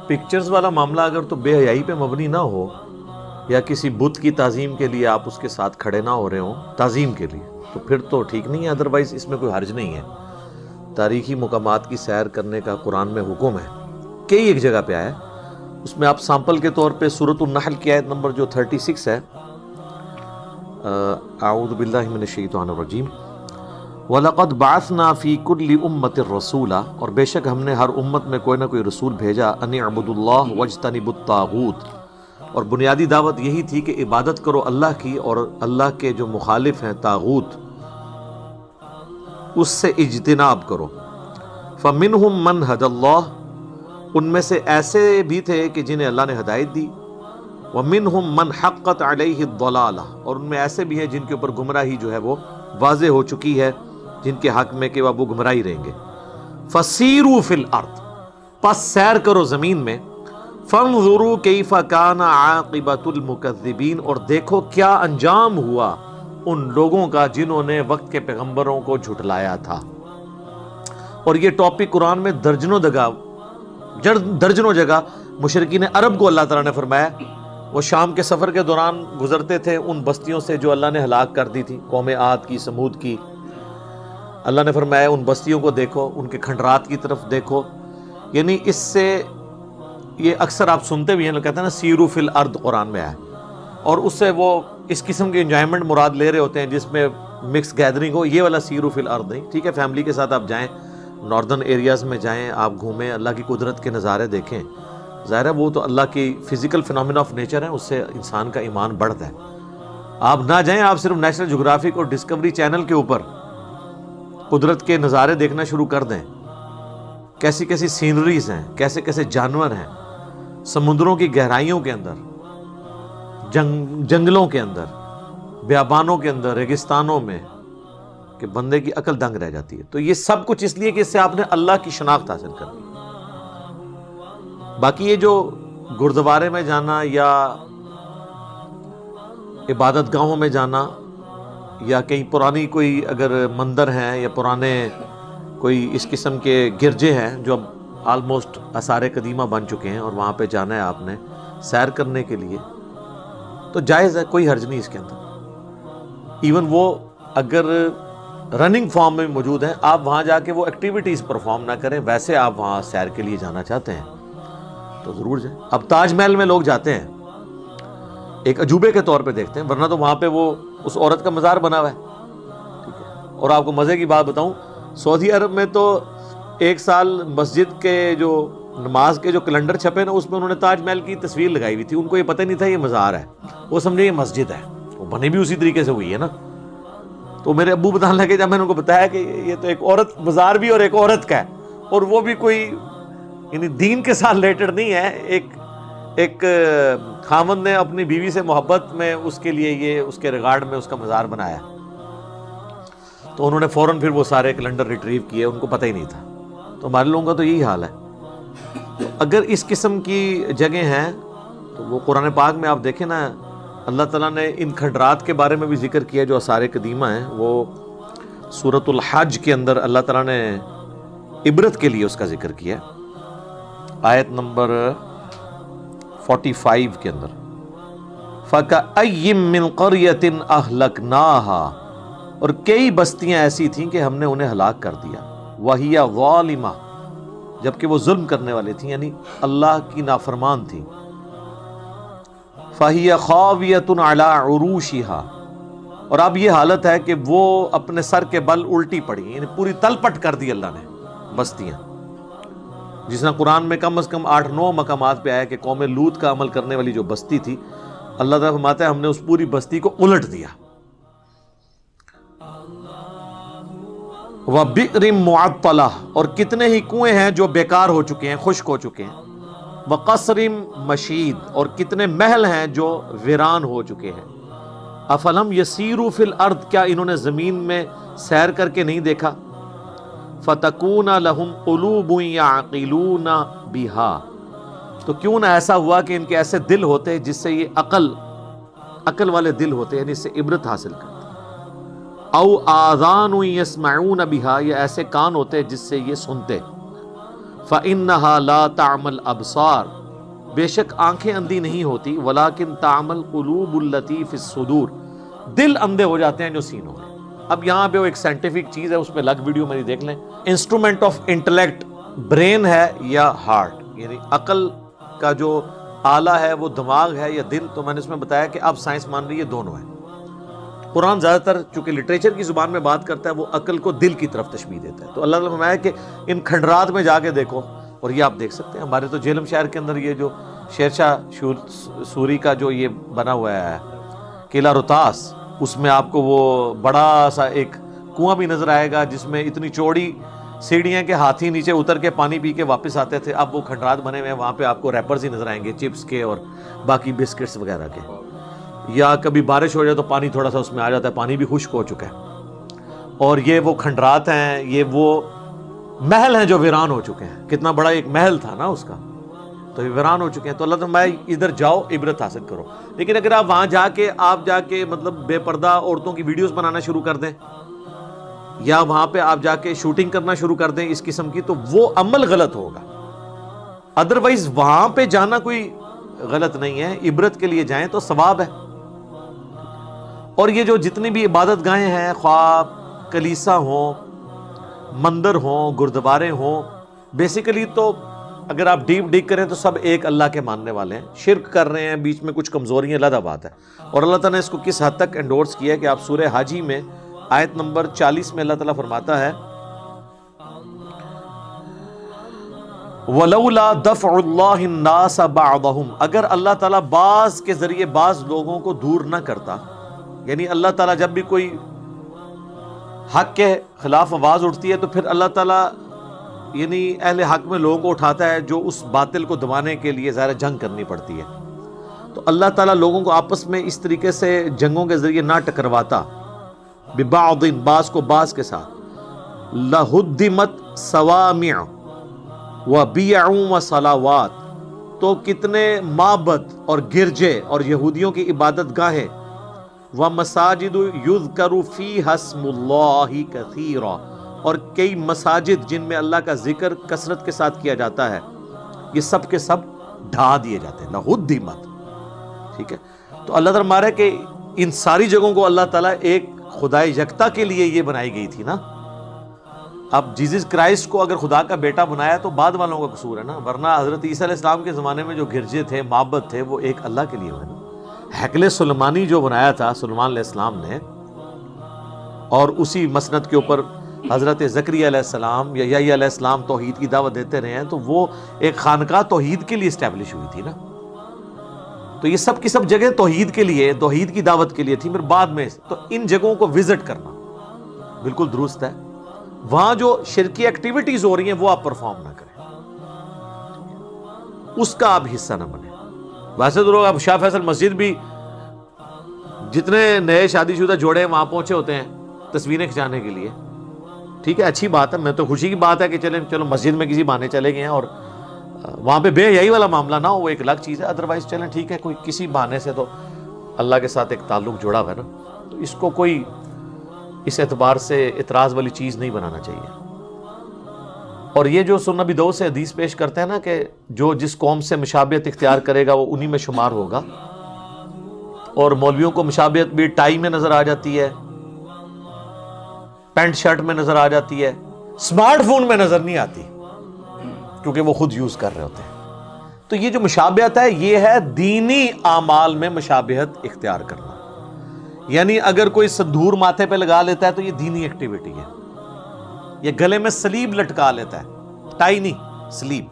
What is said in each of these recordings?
Pictures والا معاملہ اگر تو بے حیائی پہ مبنی نہ ہو یا کسی بت کی تعظیم کے لیے آپ اس کے ساتھ کھڑے نہ ہو رہے ہوں تعظیم کے لیے، تو پھر تو ٹھیک نہیں ہے، ادروائز اس میں کوئی حرج نہیں ہے۔ تاریخی مقامات کی سیر کرنے کا قرآن میں حکم ہے، کئی ایک جگہ پہ آیا ہے۔ اس میں آپ سامپل کے طور پہ سورۃ النحل کی آیت نمبر جو 36 ہے، اعوذ باللہ من الشیطان الرجیم، وَلَقَدْ بَعَثْنَا فِي كُلِّ أُمَّةٍ رَسُولًا، اور بے شک ہم نے ہر امت میں کوئی نہ کوئی رسول بھیجا، أَنِ اعْبُدُوا اللَّهَ وَاجْتَنِبُوا الطَّاغُوتَ، اور بنیادی دعوت یہی تھی کہ عبادت کرو اللہ کی، اور اللہ کے جو مخالف ہیں طاغوت اس سے اجتناب کرو۔ فَمِنْهُمْ مَنْ هَدَى اللَّهُ، ان میں سے ایسے بھی تھے کہ جنہیں اللہ نے ہدایت دی، وَمِنْهُمْ مَنْ حَقَّتْ عَلَيْهِ الضَّلَالَةُ، اور ان میں ایسے بھی ہیں جن کے اوپر گمراہی جو ہے وہ واضح ہو چکی ہے، جن کے حق میں کہ وہ گمراہی رہیں گے۔ فَسِیرُوا فِی الْأَرْضِ، پس سیر کرو زمین میں، فَانظُرُوا کَیْفَ کَانَ عَاقِبَةُ الْمُکَذِّبِینَ، اور دیکھو کیا انجام ہوا ان لوگوں کا جنہوں نے وقت کے پیغمبروں کو جھٹلایا تھا۔ اور یہ ٹاپک قرآن میں درجنوں جگہ مشرکین عرب کو اللہ تعالیٰ نے فرمایا، وہ شام کے سفر کے دوران گزرتے تھے ان بستیوں سے جو اللہ نے ہلاک کر دی تھی، قوم عاد کی، سمود کی۔ اللہ نے فرمایا ان بستیوں کو دیکھو، ان کے کھنڈرات کی طرف دیکھو، یعنی اس سے یہ اکثر آپ سنتے بھی ہیں، لوگ کہتے ہیں نا سیرو فی الارض قرآن میں آیا، اور اس سے وہ اس قسم کی انجوائمنٹ مراد لے رہے ہوتے ہیں جس میں مکس گیدرنگ ہو، یہ والا سیرو فی الارض نہیں۔ ٹھیک ہے، فیملی کے ساتھ آپ جائیں، ناردرن ایریاز میں جائیں، آپ گھومیں، اللہ کی قدرت کے نظارے دیکھیں، ظاہر ہے وہ تو اللہ کی فزیکل فنامنا آف نیچر ہے، اس سے انسان کا ایمان بڑھتا ہے۔ آپ نہ جائیں، آپ صرف نیشنل جغرافک اور ڈسکوری چینل کے اوپر قدرت کے نظارے دیکھنا شروع کر دیں، کیسی کیسی سینریز ہیں، کیسے کیسے جانور ہیں سمندروں کی گہرائیوں کے اندر، جنگلوں کے اندر، بیابانوں کے اندر، ریگستانوں میں، کہ بندے کی عقل دنگ رہ جاتی ہے۔ تو یہ سب کچھ اس لیے کہ اس سے آپ نے اللہ کی شناخت حاصل کر لی۔ باقی یہ جو گردوارے میں جانا یا عبادت گاہوں میں جانا یا کہیں پرانی کوئی اگر مندر ہیں یا پرانے کوئی اس قسم کے گرجے ہیں جو اب آلموسٹ آثار قدیمہ بن چکے ہیں، اور وہاں پہ جانا ہے آپ نے سیر کرنے کے لیے، تو جائز ہے، کوئی حرج نہیں اس کے اندر۔ ایون وہ اگر رننگ فارم میں موجود ہیں، آپ وہاں جا کے وہ ایکٹیویٹیز پرفارم نہ کریں، ویسے آپ وہاں سیر کے لیے جانا چاہتے ہیں تو ضرور جائیں۔ اب تاج محل میں لوگ جاتے ہیں ایک عجوبے کے طور پہ دیکھتے ہیں، ورنہ تو وہاں پہ وہ اس عورت کا مزار بنا ہوا ہے، ٹھیک ہے۔ اور آپ کو مزے کی بات بتاؤں، سعودی عرب میں تو ایک سال مسجد کے جو نماز کے جو کیلنڈر چھپے نا، اس میں انہوں نے تاج محل کی تصویر لگائی ہوئی تھی، ان کو یہ پتہ نہیں تھا یہ مزار ہے، وہ سمجھے یہ مسجد ہے، وہ بنی بھی اسی طریقے سے ہوئی ہے نا۔ تو میرے ابو بتانے لگے جب میں نے ان کو بتایا کہ یہ تو ایک عورت مزار بھی اور ایک عورت کا ہے، اور وہ بھی کوئی یعنی دین کے ساتھ ریلیٹڈ نہیں ہے، ایک خاوند نے اپنی بیوی سے محبت میں اس کے لیے یہ اس کے ریگارڈ میں اس کا مزار بنایا، تو انہوں نے فوراً پھر وہ سارے کیلنڈر ریٹریو کیے، ان کو پتہ ہی نہیں تھا۔ تو ہمارے لوگوں کا تو یہی حال ہے۔ تو اگر اس قسم کی جگہ ہیں تو وہ قرآن پاک میں آپ دیکھیں نا، اللہ تعالیٰ نے ان کھنڈرات کے بارے میں بھی ذکر کیا جو آثار قدیمہ ہیں، وہ سورۃ الحج کے اندر اللہ تعالیٰ نے عبرت کے لیے اس کا ذکر کیا، آیت نمبر 45 کے اندر، فَكَأَيِّن مِّن قَرْيَةٍ أَهْلَكْنَاهَا، اور کئی بستیاں ایسی تھیں کہ ہم نے انہیں ہلاک کر دیا، وَهِيَ ظَالِمَةٌ، جبکہ وہ ظلم کرنے والے تھیں، یعنی اللہ کی نافرمان تھیں، فَهِيَ خَاوِيَةٌ عَلَىٰ عُرُوشِهَا، اور اب یہ حالت ہے کہ وہ اپنے سر کے بل الٹی پڑی، یعنی پوری تلپٹ کر دی اللہ نے بستیاں، جس طرح قرآن میں کم از کم 8-9 مقامات پہ آیا کہ قوم لوط کا عمل کرنے والی جو بستی تھی، اللہ تعالیٰ فرماتا ہے ہم نے اس پوری بستی کو الٹ دیا۔ وَبِئْرٍ مُعَطَّلَةٍ، اور کتنے ہی کنویں ہیں جو بیکار ہو چکے ہیں، خشک ہو چکے ہیں، وَقَصْرٍ مَشِيدٍ، اور کتنے محل ہیں جو ویران ہو چکے ہیں۔ أَفَلَمْ يَسِيرُوا فِي الْأَرْضِ، کیا انہوں نے زمین میں سیر کر کے نہیں دیکھا، فَتَكُونَ لَهُمْ قُلُوبٌ يَعْقِلُونَ بِهَا، تو کیوں نہ ایسا ہوا کہ ان کے ایسے دل ہوتے جس سے یہ عقل والے دل ہوتے، یعنی اس سے عبرت حاصل کرتے، او آذان یسمعون بها، یا ایسے کان ہوتے جس سے یہ سنتے، فَإِنَّهَا لَا تَعْمَى الْأَبْصَارُ بے شک آنکھیں اندھی نہیں ہوتی، وَلَكِن تَعْمَى الْقُلُوبُ الَّتِي فِي الصُّدُورِ دل اندھے ہو جاتے ہیں جو سینوں میں۔ اب یہاں پہ وہ ایک سائنٹیفک چیز ہے، اس پہ الگ ویڈیو میری دیکھ لیں۔ انسٹرومنٹ آف انٹلیکٹ برین ہے یا ہارٹ، یعنی عقل کا جو آلہ ہے وہ دماغ ہے یا دل، تو میں نے اس میں بتایا کہ اب سائنس مان رہی ہے دونوں ہیں۔ قرآن زیادہ تر چونکہ لٹریچر کی زبان میں بات کرتا ہے، وہ عقل کو دل کی طرف تشبیہ دیتا ہے۔ تو اللہ تعالیٰ نے فرمایا کہ ان کھنڈرات میں جا کے دیکھو، اور یہ آپ دیکھ سکتے ہیں ہمارے تو جہلم شہر کے اندر یہ جو شیرشاہ سوری کا جو یہ بنا ہوا ہے قلعہ روہتاس، اس میں آپ کو وہ بڑا سا ایک کنواں بھی نظر آئے گا جس میں اتنی چوڑی سیڑھیاں کے ہاتھی نیچے اتر کے پانی پی کے واپس آتے تھے۔ اب وہ کھنڈرات بنے ہوئے ہیں، وہاں پہ آپ کو ریپرز ہی نظر آئیں گے چپس کے اور باقی بسکٹس وغیرہ کے۔ یا کبھی بارش ہو جائے تو پانی تھوڑا سا اس میں آ جاتا ہے، پانی بھی خشک ہو چکا ہے۔ اور یہ وہ کھنڈرات ہیں، یہ وہ محل ہیں جو ویران ہو چکے ہیں۔ کتنا بڑا ایک محل تھا نا اس کا، تو یہ ویران ہو چکے ہیں۔ تو اللہ تعالیٰ ادھر جاؤ، عبرت حاصل کرو۔ لیکن اگر آپ وہاں جا کے مطلب بے پردہ عورتوں کی ویڈیوز بنانا شروع کر دیں، یا وہاں پہ آپ جا کے شوٹنگ کرنا شروع کر دیں اس قسم کی، تو وہ عمل غلط ہوگا۔ ادروائز وہاں پہ جانا کوئی غلط نہیں ہے، عبرت کے لیے جائیں تو ثواب ہے۔ اور یہ جو جتنی بھی عبادت گاہیں ہیں، خواہ کلیسا ہوں، مندر ہوں، گردوارے ہوں، بیسیکلی تو اگر آپ ڈیپ ڈگ کریں تو سب ایک اللہ کے ماننے والے ہیں۔ شرک کر رہے ہیں، بیچ میں کچھ کمزوریاں، علیحدہ بات ہے۔ اور اللہ تعالیٰ نے اس کو کس حد تک انڈورس کیا ہے کہ آپ سورہ حج ہی میں آیت نمبر 40 میں اللہ تعالیٰ فرماتا ہے وَلَوْلَا دَفْعُ اللَّهِ النَّاسَ بَعْضَهُمْ اگر اللہ تعالیٰ بعض کے ذریعے بعض لوگوں کو دور نہ کرتا، یعنی اللہ تعالیٰ جب بھی کوئی حق کے خلاف آواز اٹھتی ہے تو پھر اللہ تعالیٰ یعنی اہل حق میں لوگوں کو اٹھاتا ہے جو اس باطل کو دبانے کے لیے ظاہر جنگ کرنی پڑتی ہے۔ تو اللہ تعالیٰ لوگوں کو آپس میں اس طریقے سے جنگوں کے ذریعے نہ ٹکرواتا، ببعض بعض کو بعض کے ساتھ، لہدمت صوامع وبیع وصلوات تو کتنے معبد اور گرجے اور یہودیوں کی عبادت گاہیں، ومساجد یذکر فیہا اسم اللہ کثیرا اور کئی مساجد جن میں اللہ کا ذکر کثرت کے ساتھ کیا جاتا ہے، یہ سب کے سب ڈھا دیے جاتے ہیں، لہدمت۔ ٹھیک ہے، تو اللہ تعالیٰ مارا کہ ان ساری جگہوں کو اللہ تعالیٰ ایک خدا یکتا کے لیے یہ بنائی گئی تھی نا۔ اب جیزس کرائسٹ کو اگر خدا کا بیٹا بنایا تو بعد والوں کا قصور ہے نا، ورنہ حضرت عیسیٰ علیہ السلام کے زمانے میں جو گرجے تھے، معبد تھے، وہ ایک اللہ کے لیے ہوئے نا۔ ہیکل سلیمانی جو بنایا تھا سلیمان علیہ السلام نے، اور اسی مسند کے اوپر حضرت زکریا علیہ السلام یا یحییٰ علیہ السلام توحید کی دعوت دیتے رہے ہیں، تو وہ ایک خانقاہ توحید کے لیے اسٹیبلش ہوئی تھی نا۔ تو یہ سب کی سب جگہ توحید کے لیے، توحید کی دعوت کے لیے تھی۔ پھر بعد میں تو ان جگہوں کو وزٹ کرنا بالکل درست ہے، وہاں جو شرکی ایکٹیویٹیز ہو رہی ہیں وہ آپ پرفارم نہ کریں، اس کا آپ حصہ نہ بنیں۔ ویسے تو لوگ اب شاہ فیصل مسجد بھی جتنے نئے شادی شدہ جوڑے وہاں پہنچے ہوتے ہیں تصویریں کھنچانے کے لیے، ٹھیک ہے، اچھی بات ہے، میں تو خوشی کی بات ہے کہ چلو مسجد میں کسی بہانے چلے گئے ہیں اور وہاں پہ بے حیائی والا معاملہ نہ ہو، وہ ایک الگ چیز ہے۔ ادروائز چلیں ٹھیک ہے، کوئی کسی بہانے سے تو اللہ کے ساتھ ایک تعلق جڑا ہوا ہے نا، تو اس کو کوئی اس اعتبار سے اعتراض والی چیز نہیں بنانا چاہیے۔ اور یہ جو سنن نبی دو سے حدیث پیش کرتے ہیں نا کہ جو جس قوم سے مشابہت اختیار کرے گا وہ انہی میں شمار ہوگا، اور مولویوں کو مشابہت بھی ٹائی میں نظر آ جاتی ہے، پینٹ شرٹ میں نظر آ جاتی ہے، سمارٹ فون میں نظر نہیں آتی کیونکہ وہ خود یوز کر رہے ہوتے ہیں۔ تو یہ جو مشابہت ہے یہ ہے دینی اعمال میں مشابہت اختیار کرنا، یعنی اگر کوئی سندور ماتھے پہ لگا لیتا ہے تو یہ دینی ایکٹیویٹی ہے، یا گلے میں سلیب لٹکا لیتا ہے، ٹائی نہیں سلیب،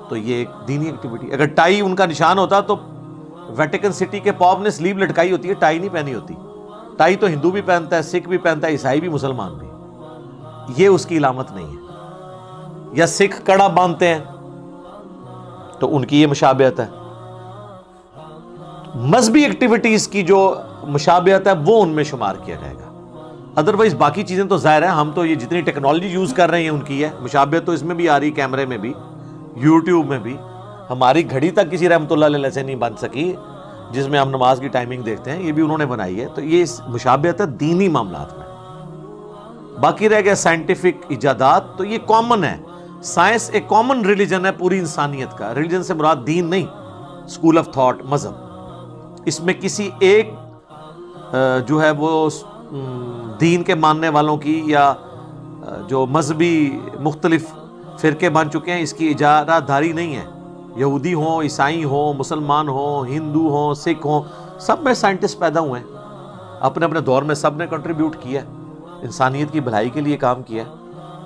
تو یہ ایک دینی ایکٹیویٹی۔ اگر ٹائی ان کا نشان ہوتا تو ویٹیکن سٹی کے پاپ نے سلیب لٹکائی ہوتی ہے، ٹائی نہیں پہنی ہوتی۔ ٹائی تو ہندو بھی پہنتا ہے، سکھ بھی پہنتا ہے، عیسائی بھی، مسلمان بھی، یہ اس کی علامت نہیں ہے۔ یا سکھ کڑا باندھتے ہیں تو ان کی یہ مشابہت ہے۔ مذہبی ایکٹیویٹیز کی جو مشابہت ہے وہ ان میں شمار کیا جائے گا، ادروائز باقی چیزیں تو ظاہر ہے، ہم تو یہ جتنی ٹیکنالوجی یوز کر رہے ہیں ان کی ہے مشابہت، تو اس میں بھی آ رہی، کیمرے میں بھی، یوٹیوب میں بھی۔ ہماری گھڑی تک کسی رحمۃ اللہ علیہ سے نہیں بن سکی جس میں ہم نماز کی ٹائمنگ دیکھتے ہیں، یہ بھی انہوں نے بنائی ہے۔ تو یہ مشابہت ہے دینی معاملات میں۔ باقی رہ گیا سائنٹیفک ایجادات، تو یہ کامن ہے، سائنس ایک کامن ریلیجن ہے پوری انسانیت کا. ریلیجن سے مراد دین نہیں، اسکول آف تھاٹ، مذہب. اس میں کسی ایک جو ہے وہ دین کے ماننے والوں کی یا جو مذہبی مختلف فرقے بن چکے ہیں اس کی اجارہ داری نہیں ہے. یہودی ہوں، عیسائی ہوں، مسلمان ہوں، ہندو ہوں، سکھ ہوں، سب میں سائنٹسٹ پیدا ہوئے ہیں. اپنے اپنے دور میں سب نے کنٹریبیوٹ کیا ہے، انسانیت کی بھلائی کے لیے کام کیا ہے.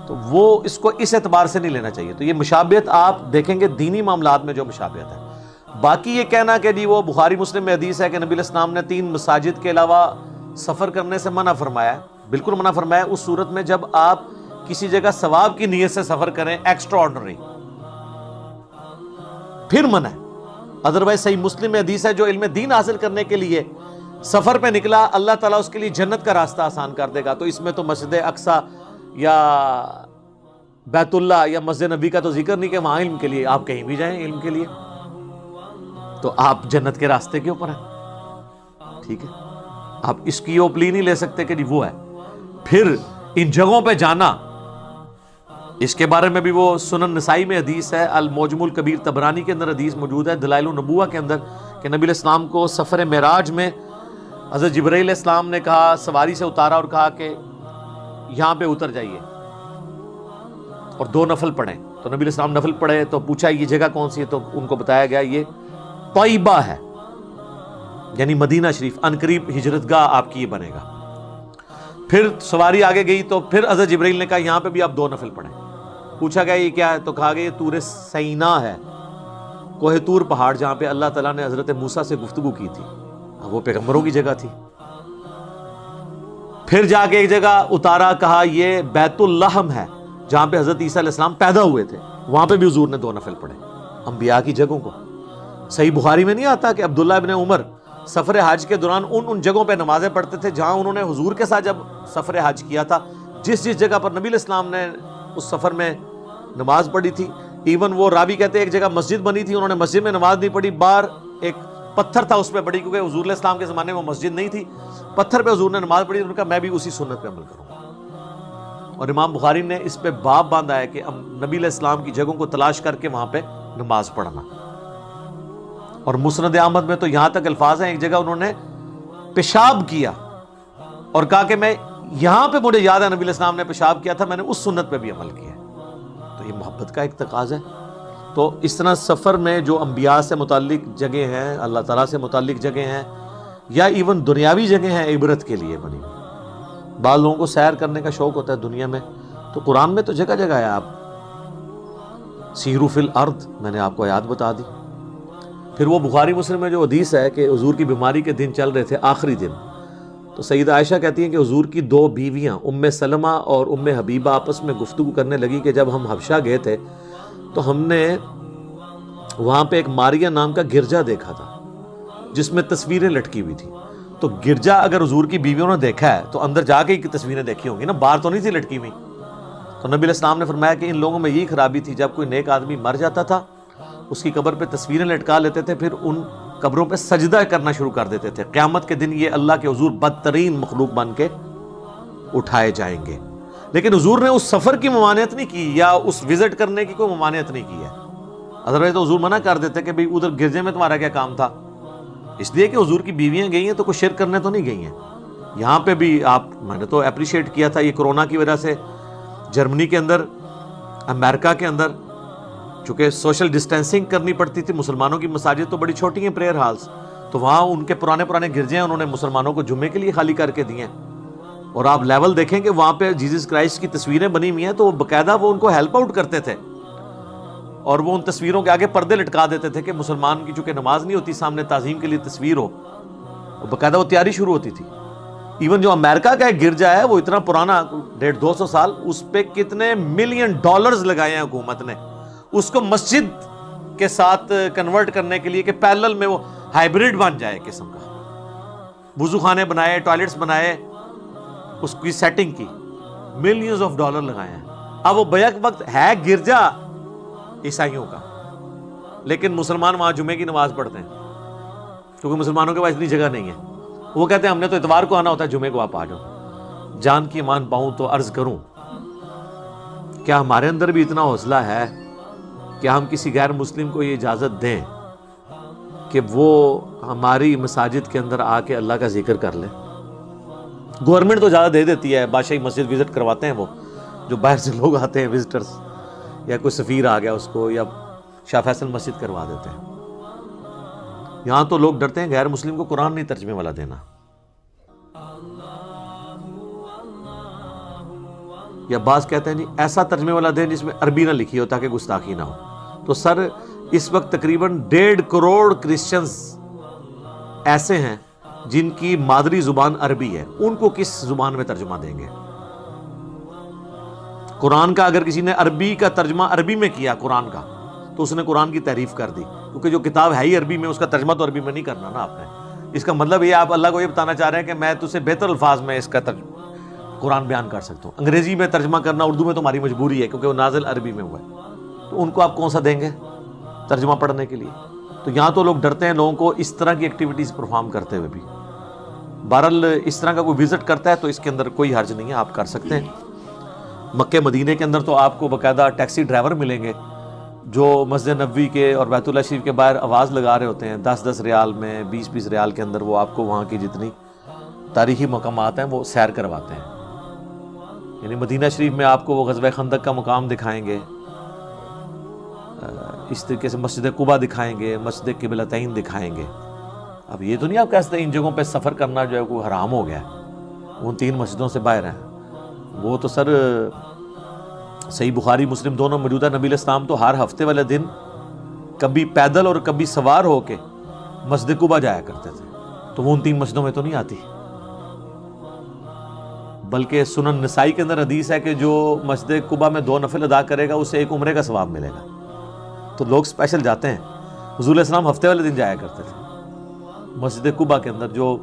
تو وہ اس کو اس اعتبار سے نہیں لینا چاہیے. تو یہ مشابہت آپ دیکھیں گے دینی معاملات میں جو مشابہت ہے. باقی یہ کہنا کہ جی وہ بخاری مسلم میں حدیث ہے کہ نبی علیہ السلام نے 3 مساجد کے علاوہ سفر کرنے سے منع فرمایا ہے، بالکل منع فرمایا اس صورت میں جب آپ کسی جگہ ثواب کی نیت سے سفر کریں ایکسٹرا آرڈنری، پھر منع ہے. ادروائز صحیح مسلم میں حدیث ہے جو علم دین حاصل کرنے کے لیے سفر پہ نکلا اللہ تعالیٰ اس کے لیے جنت کا راستہ آسان کر دے گا. تو اس میں تو مسجد اقصیٰ یا بیت اللہ یا مسجد نبی کا تو ذکر نہیں کہ وہاں علم کے لیے آپ کہیں بھی جائیں علم کے لیے تو آپ جنت کے راستے کے اوپر ہیں. ٹھیک ہے، آپ اس کی وہ پلی نہیں لے سکتے کہ وہ ہے. پھر ان جگہوں پہ جانا، اس کے بارے میں بھی وہ سنن نسائی میں حدیث ہے، المعجم الکبیر طبرانی کے اندر حدیث موجود ہے، دلائل النبوہ کے اندر کہ نبی علیہ السلام کو سفر معراج میں حضرت جبرائیل علیہ السلام نے کہا، سواری سے اتارا اور کہا کہ یہاں پہ اتر جائیے اور 2 نفل پڑھیں. تو نبی علیہ السلام نفل پڑھے تو پوچھا یہ جگہ کون سی ہے، تو ان کو بتایا گیا یہ طیبہ ہے، یعنی مدینہ شریف، عنقریب ہجرت گاہ آپ کی یہ بنے گا. پھر سواری آگے گئی تو پھر حضرت جبرائیل نے کہا یہاں پہ بھی آپ 2 نفل پڑھیں. پوچھا گیا یہ کیا ہے، تو کہا گیا یہ طور سینا ہے، کوہ طور پہاڑ جہاں پہ اللہ تعالیٰ نے حضرت موسیٰ سے گفتگو کی تھی، وہ پیغمبروں کی جگہ تھی. پھر جا کے ایک جگہ اتارا، کہا یہ بیت اللحم ہے جہاں پہ حضرت عیسیٰ علیہ السلام پیدا ہوئے تھے، وہاں پہ بھی حضور نے 2 نفل پڑھے. انبیاء کی جگہوں کو صحیح بخاری میں نہیں آتا کہ عبداللہ ابن عمر سفر حج کے دوران ان جگہوں پہ نمازیں پڑھتے تھے جہاں انہوں نے حضور کے ساتھ جب سفر حج کیا تھا، جس جگہ پر نبی علیہ السلام نے اس سفر میں نماز پڑھی تھی. ایون وہ راوی کہتے ہیں ایک جگہ مسجد بنی تھی، انہوں نے مسجد میں نماز نہیں پڑھی، باہر ایک پتھر تھا اس پہ پڑھی، کیونکہ حضور علیہ السلام کے زمانے میں مسجد نہیں تھی، پتھر پہ حضور نے نماز پڑھی. انہوں نے کہا میں بھی اسی سنت پہ عمل کروں گا. اور امام بخاری نے اس پہ باب باندھا ہے کہ نبی علیہ السلام کی جگہوں کو تلاش کر کے وہاں پہ نماز پڑھنا. اور مسند احمد میں تو یہاں تک الفاظ ہیں، ایک جگہ انہوں نے پیشاب کیا اور کہا کہ میں یہاں پہ مجھے یاد ہے نبی علیہ السلام نے پیشاب کیا تھا، میں نے اس سنت پہ بھی عمل کیا. تو یہ محبت کا ایک تقاضا ہے. تو اس طرح سفر میں جو انبیاء سے متعلق جگہ ہیں، اللہ تعالیٰ سے متعلق جگہ ہیں، یا ایون دنیاوی جگہ ہیں عبرت کے لیے بنی. بعض لوگوں کو سیر کرنے کا شوق ہوتا ہے دنیا میں، تو قرآن میں تو جگہ جگہ ہے. آپ سیروا فی الارض میں نے آپ کو آیات بتا دی. پھر وہ بخاری مسلم میں جو حدیث ہے کہ حضور کی بیماری کے دن چل رہے تھے، آخری دن، تو سیدہ عائشہ کہتی ہیں کہ حضور کی 2 بیویاں ام سلمہ اور ام حبیبہ آپس میں گفتگو کرنے لگی کہ جب ہم حبشہ گئے تھے تو ہم نے وہاں پہ ایک ماریہ نام کا گرجا دیکھا تھا جس میں تصویریں لٹکی ہوئی تھی. تو گرجا اگر حضور کی بیویوں نے دیکھا ہے تو اندر جا کے تصویریں دیکھی ہوں گی نا، باہر تو نہیں تھی لٹکی ہوئی. تو نبی علیہ السلام نے فرمایا کہ ان لوگوں میں یہی خرابی تھی، جب کوئی نیک آدمی مر جاتا تھا اس کی قبر پہ تصویریں لٹکا لیتے تھے، پھر ان قبروں پہ سجدہ کرنا شروع کر دیتے تھے. قیامت کے دن یہ اللہ کے حضور بدترین مخلوق بن کے اٹھائے جائیں گے. لیکن حضور نے اس سفر کی ممانعت نہیں کی یا اس وزٹ کرنے کی کوئی ممانعت نہیں کی ہے. ادروائز تو حضور منع کر دیتے کہ بھئی ادھر گرجے میں تمہارا کیا کام تھا، اس لیے کہ حضور کی بیویاں گئی ہیں تو کوئی شرک کرنے تو نہیں گئی ہیں. یہاں پہ بھی میں نے تو اپریشیٹ کیا تھا، یہ کرونا کی وجہ سے جرمنی کے اندر، امریکہ کے اندر چونکہ سوشل ڈسٹینسنگ کرنی پڑتی تھی، مسلمانوں کی مساجد تو بڑی چھوٹی ہیں پریئر ہالز، تو وہاں ان کے پرانے گرجے ہیں انہوں نے مسلمانوں کو جمعے کے لیے خالی کر کے دیے ہیں. اور آپ لیول دیکھیں کہ وہاں پہ جیزس کرائسٹ کی تصویریں بنی ہوئی ہیں، تو وہ باقاعدہ وہ ان کو ہیلپ آؤٹ کرتے تھے اور وہ ان تصویروں کے آگے پردے لٹکا دیتے تھے کہ مسلمان کی چونکہ نماز نہیں ہوتی سامنے تعظیم کے لیے تصویر ہو، باقاعدہ وہ تیاری شروع ہوتی تھی. ایون جو امریکہ کا ایک گرجا ہے وہ اتنا پرانا 150-200 سال، اس پہ کتنے ملین ڈالرز لگائے ہیں حکومت نے اس کو مسجد کے ساتھ کنورٹ کرنے کے لیے کہ پیرلل میں وہ ہائیبریڈ بن جائے قسم کا. وضو خانے بنائے، ٹوائلٹس بنائے، اس کی سیٹنگ کی، ملینز آف ڈالر لگائے ہیں. اب وہ بیک وقت ہے گرجا عیسائیوں کا، لیکن مسلمان وہاں جمعے کی نماز پڑھتے ہیں کیونکہ مسلمانوں کے پاس اتنی جگہ نہیں ہے. وہ کہتے ہیں ہم نے تو اتوار کو آنا ہوتا ہے، جمعے کو آپ آ جاؤ. جان کی امان پاؤں تو عرض کروں کیا ہمارے اندر بھی اتنا حوصلہ ہے کہ ہم کسی غیر مسلم کو یہ اجازت دیں کہ وہ ہماری مساجد کے اندر آ کے اللہ کا ذکر کر لے؟ گورنمنٹ تو زیادہ دے دیتی ہے، بادشاہی مسجد وزٹ کرواتے ہیں وہ جو باہر سے لوگ آتے ہیں وزٹرز، یا کوئی سفیر آ گیا اس کو، یا شاہ فیصل مسجد کروا دیتے ہیں۔ یہاں تو لوگ ڈرتے ہیں غیر مسلم کو قرآن نہیں ترجمے والا دینا، یا بعض کہتے ہیں جی ایسا ترجمے والا دیں جس میں عربی نہ لکھی ہو تاکہ گستاخی نہ ہو۔ تو سر اس وقت تقریباً 1.5 کروڑ کرسچنز ایسے ہیں جن کی مادری زبان عربی ہے، ان کو کس زبان میں ترجمہ دیں گے؟ قرآن کا اگر کسی نے عربی کا ترجمہ عربی میں کیا قرآن کا، تو اس نے قرآن کی تعریف کر دی، کیونکہ جو کتاب ہے ہی عربی میں، اس کا ترجمہ تو عربی میں نہیں کرنا نا آپ نے۔ اس کا مطلب یہ آپ اللہ کو یہ بتانا چاہ رہے ہیں کہ میں تجھے بہتر الفاظ میں اس کا قرآن بیان کر سکتا ہوں۔ انگریزی میں ترجمہ کرنا اردو میں تو ہماری مجبوری ہے کیونکہ وہ نازل عربی میں ہوا ہے، تو ان کو آپ کون سا دیں گے ترجمہ پڑھنے کے لیے؟ تو یہاں تو لوگ ڈرتے ہیں لوگوں کو اس طرح کی ایکٹیویٹیز پرفارم کرتے ہوئے بھی۔ بہرحال اس طرح کا کوئی وزٹ کرتا ہے تو اس کے اندر کوئی حرج نہیں ہے، آپ کر سکتے ہیں۔ مکہ مدینے کے اندر تو آپ کو باقاعدہ ٹیکسی ڈرائیور ملیں گے جو مسجد نبوی کے اور بیت اللہ شریف کے باہر آواز لگا رہے ہوتے ہیں، 10 ریال میں، 20 ریال کے اندر وہ آپ کو وہاں کی جتنی تاریخی مقامات ہیں وہ سیر کرواتے ہیں۔ یعنی مدینہ شریف میں آپ کو وہ غزوہ خندق کا مقام دکھائیں گے، اس طریقے سے مسجد قباء دکھائیں گے، مسجد قبلتین دکھائیں گے۔ اب یہ تو نہیں آپ کہہ سکتے ان جگہوں پہ سفر کرنا جو ہے کوئی حرام ہو گیا ہے، ان 3 مسجدوں سے باہر ہیں۔ وہ تو سر صحیح بخاری مسلم دونوں موجودہ، نبی علیہ السلام تو ہر ہفتے والے دن کبھی پیدل اور کبھی سوار ہو کے مسجد قباء جایا کرتے تھے، تو وہ ان 3 مسجدوں میں تو نہیں آتی۔ بلکہ سنن نسائی کے اندر حدیث ہے کہ جو مسجد قباء میں 2 نفل ادا کرے گا اسے 1 عمرے کا ثواب ملے گا۔ تو لوگ اسپیشل جاتے ہیں۔ حضور علیہ السلام ہفتے والے دن جایا کرتے تھے مسجد قباء کے اندر، جو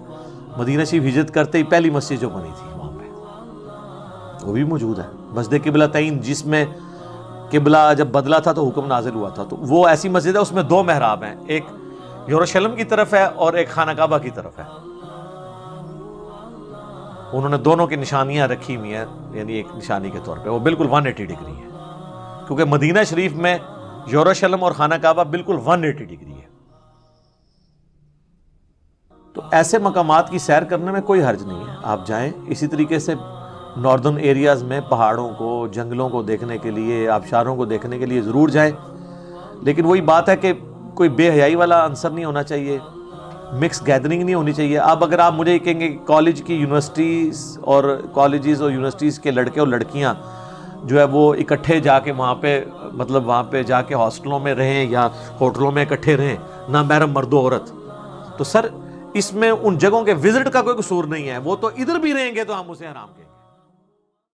مدینہ شریف ہجرت کرتے ہی پہلی مسجد جو بنی تھی وہاں پہ، وہ بھی موجود ہے۔ مسجد قبلتین جس میں قبلہ جب بدلا تھا تو حکم نازل ہوا تھا، تو وہ ایسی مسجد ہے اس میں 2 محراب ہیں، ایک یروشلم کی طرف ہے اور ایک خانہ کعبہ کی طرف ہے۔ انہوں نے دونوں کی نشانیاں رکھی ہوئی ہیں، یعنی ایک نشانی کے طور پہ وہ بالکل 180 ڈگری ہے، کیونکہ مدینہ شریف میں یروشلم اور خانہ کعبہ بالکل 180 ڈگری ہے۔ تو ایسے مقامات کی سیر کرنے میں کوئی حرج نہیں ہے، آپ جائیں۔ اسی طریقے سے ناردرن ایریاز میں پہاڑوں کو، جنگلوں کو دیکھنے کے لیے، آبشاروں کو دیکھنے کے لیے ضرور جائیں، لیکن وہی بات ہے کہ کوئی بے حیائی والا عنصر نہیں ہونا چاہیے، مکس گیدرنگ نہیں ہونی چاہیے۔ اب اگر آپ مجھے کہیں گے کالج کی یونیورسٹیز اور کالجز اور یونیورسٹیز کے لڑکے اور لڑکیاں جو ہے وہ اکٹھے جا کے وہاں پہ، مطلب وہاں پہ جا کے ہاسٹلوں میں رہیں یا ہوٹلوں میں اکٹھے رہیں، نامحرم مرد و عورت، تو سر اس میں ان جگہوں کے وزٹ کا کوئی قصور نہیں ہے، وہ تو ادھر بھی رہیں گے تو ہم اسے حرام کہیں گے۔